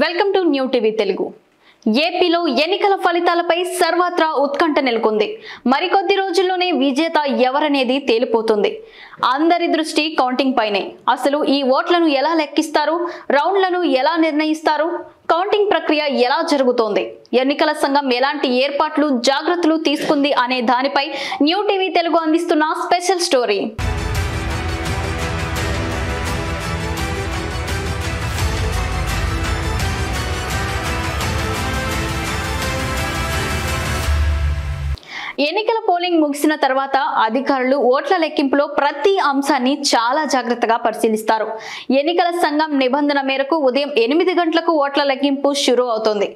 Welcome to new TV Telugu. ఏపీలో ఎన్నికల ఫలితాలపై సర్వత్రా ఉత్కంఠ నెలకొంది. మరికొద్ది రోజుల్లోనే విజేత ఎవరనేది తేలిపోతుంది. అందరి దృష్టి కౌంటింగ్ పైనే. అసలు ఈ ఓట్లను ఎలా లెక్కిస్తారు, రౌండ్లను ఎలా నిర్ణయిస్తారు, కౌంటింగ్ ప్రక్రియ ఎలా జరుగుతోంది, ఎన్నికల సంఘం ఎలాంటి ఏర్పాట్లు జాగ్రత్తలు తీసుకుంది అనే దానిపై న్యూ టీవీ తెలుగు అందిస్తున్న స్పెషల్ స్టోరీ. ఎన్నికల పోలింగ్ ముగిసిన తర్వాత అధికారులు ఓట్ల లెక్కింపులో ప్రతి అంశాన్ని చాలా జాగ్రత్తగా పరిశీలిస్తారు. ఎన్నికల సంఘం నిబంధన మేరకు ఉదయం 8 గంటలకు ఓట్ల లెక్కింపు షురూ అవుతుంది.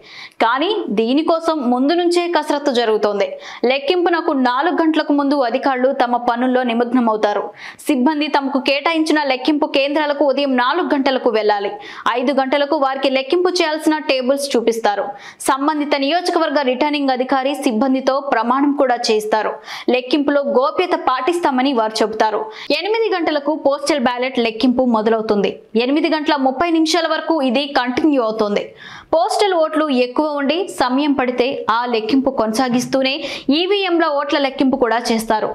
కానీ దీనికోసం ముందు నుంచే కసరత్తు జరుగుతోంది. లెక్కింపునకు 4 గంటలకు ముందు అధికారులు తమ పనుల్లో నిమగ్నమవుతారు. సిబ్బంది తమకు కేటాయించిన లెక్కింపు కేంద్రాలకు ఉదయం 4 గంటలకు వెళ్లాలి. 5 గంటలకు వారికి లెక్కింపు చేయాల్సిన టేబుల్స్ చూపిస్తారు. సంబంధిత నియోజకవర్గ రిటర్నింగ్ అధికారి సిబ్బందితో ప్రమాణం కూడా చేస్తారు. లెక్కింపులో గోప్యత పాటిస్తామని వారు చెబుతారు. 8 గంటలకు పోస్టల్ బ్యాలెట్ లెక్కింపు మొదలవుతుంది. 8:30 వరకు ఇది కంటిన్యూ అవుతుంది. పోస్టల్ ఓట్లు ఎక్కువ ఉండి సమయం పడితే ఆ లెక్కింపు కొనసాగిస్తూనే ఈవీఎంల ఓట్ల లెక్కింపు కూడా చేస్తారు.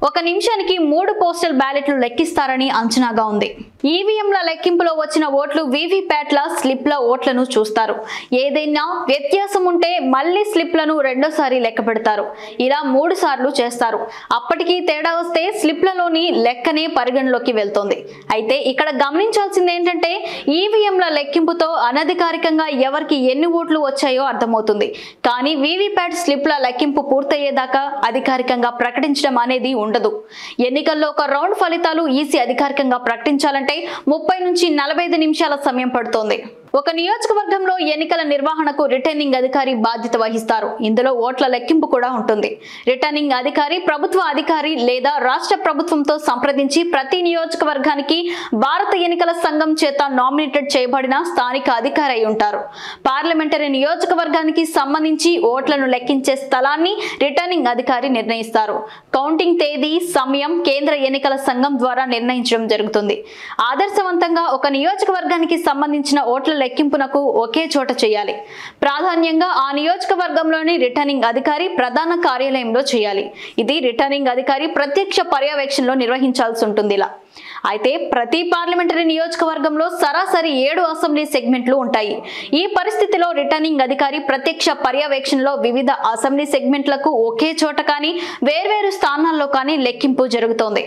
1 నిమిషానికి 3 పోస్టల్ బ్యాలెట్లు లెక్కిస్తారని అంచనాగా ఉంది. ఈవీఎంల లెక్కింపులో వచ్చిన ఓట్లు వీవీప్యాట్ల స్లిప్ల ఓట్లను చూస్తారు. ఏదైనా వ్యత్యాసం ఉంటే మళ్లీ స్లిప్లను రెండోసారి లెక్క పెడతారు. ఇలా 3 సార్లు చేస్తారు. అప్పటికి తేడా వస్తే స్లిప్లలోని లెక్కనే పరిగణలోకి వెళ్తుంది. అయితే ఇక్కడ గమనించాల్సింది ఏంటంటే ఈవీఎంల లెక్కింపుతో అనధికారికంగా ఎవరికి ఎన్ని ఓట్లు వచ్చాయో అర్థమవుతుంది. కానీ వీవీప్యాట్ స్లిప్ల లెక్కింపు పూర్తయ్యేదాకా అధికారికంగా ప్రకటించడం అనేది ఉండదు. ఎన్నికల్లో ఒక రౌండ్ ఫలితాలు ఈసీ అధికారికంగా ప్రకటించాలంటే 30 నుంచి 45 నిమిషాల సమయం పడుతోంది. ఒక నియోజకవర్గంలో ఎన్నికల నిర్వహణకు రిటర్నింగ్ అధికారి బాధ్యత వహిస్తారు. ఇందులో ఓట్ల లెక్కింపు కూడా ఉంటుంది. రిటర్నింగ్ అధికారి ప్రభుత్వ అధికారి లేదా రాష్ట్ర ప్రభుత్వంతో సంప్రదించి ప్రతి నియోజకవర్గానికి భారత ఎన్నికల సంఘం చేత నామినేటెడ్ చేయబడిన స్థానిక అధికారి అయి ఉంటారు. పార్లమెంటరీ నియోజకవర్గానికి సంబంధించి ఓట్లను లెక్కించే స్థలాన్ని రిటర్నింగ్ అధికారి నిర్ణయిస్తారు. కౌంటింగ్ తేదీ, సమయం కేంద్ర ఎన్నికల సంఘం ద్వారా నిర్ణయించడం జరుగుతుంది. ఆదర్శవంతంగా ఒక నియోజకవర్గానికి సంబంధించిన ఓట్ల లెక్కింపునకు ఒకే చోట చేయాలి. ప్రాధాన్యంగా ఆ నియోజకవర్గంలోని రిటర్నింగ్ అధికారి ప్రధాన కార్యాలయంలో చేయాలి. ఇది రిటర్నింగ్ అధికారి ప్రత్యక్ష పర్యవేక్షణలో నిర్వహించాల్సి ఉంటుంది. అయితే ప్రతి పార్లమెంటరీ నియోజకవర్గంలో సరాసరి 7 అసెంబ్లీ సెగ్మెంట్లు ఉంటాయి. ఈ పరిస్థితిలో రిటర్నింగ్ అధికారి ప్రత్యక్ష పర్యవేక్షణలో వివిధ అసెంబ్లీ సెగ్మెంట్లకు ఒకే చోట కానీ వేర్వేరు స్థానాల్లో కానీ లెక్కింపు జరుగుతోంది.